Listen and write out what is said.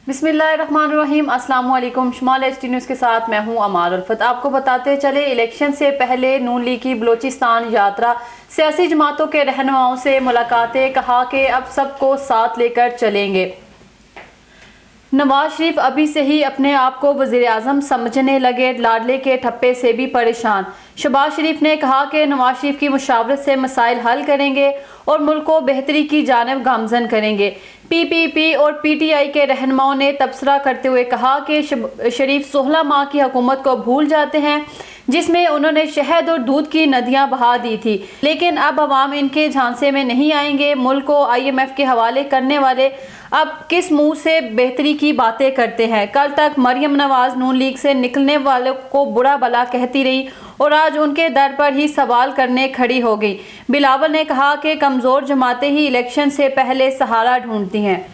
बिस्मिल्लाहिर्रहमानिर्रहीम। अस्सलाम वालेकुम। शुमाल एचटी न्यूज़ के साथ मैं हूं अमार उल्फत। आपको बताते चले, इलेक्शन से पहले नून लीग की बलोचिस्तान यात्रा, सियासी जमातों के रहनुमाओं से मुलाकातें, कहा कि अब सबको साथ लेकर चलेंगे। नवाज शरीफ अभी से ही अपने आप को वज़ीर-ए-आज़म समझने लगे, लाडले के ठप्पे से भी परेशान। शहबाज शरीफ ने कहा कि नवाज शरीफ की मुशावरत से मसाइल हल करेंगे और मुल्क को बेहतरी की जानिब गामजन करेंगे। पीपीपी और पीटीआई के रहनुमाओं ने तबसरा करते हुए कहा कि शरीफ 16 माह की हुकूमत को भूल जाते हैं जिसमें उन्होंने शहद और दूध की नदियां बहा दी थी, लेकिन अब अवाम इनके झांसे में नहीं आएंगे। मुल्क को IMF के हवाले करने वाले अब किस मुंह से बेहतरी की बातें करते हैं। कल तक मरियम नवाज नून लीग से निकलने वालों को बुरा भला कहती रही और आज उनके दर पर ही सवाल करने खड़ी हो गई। बिलावल ने कहा कि कमज़ोर जमातें ही इलेक्शन से पहले सहारा ढूंढती हैं।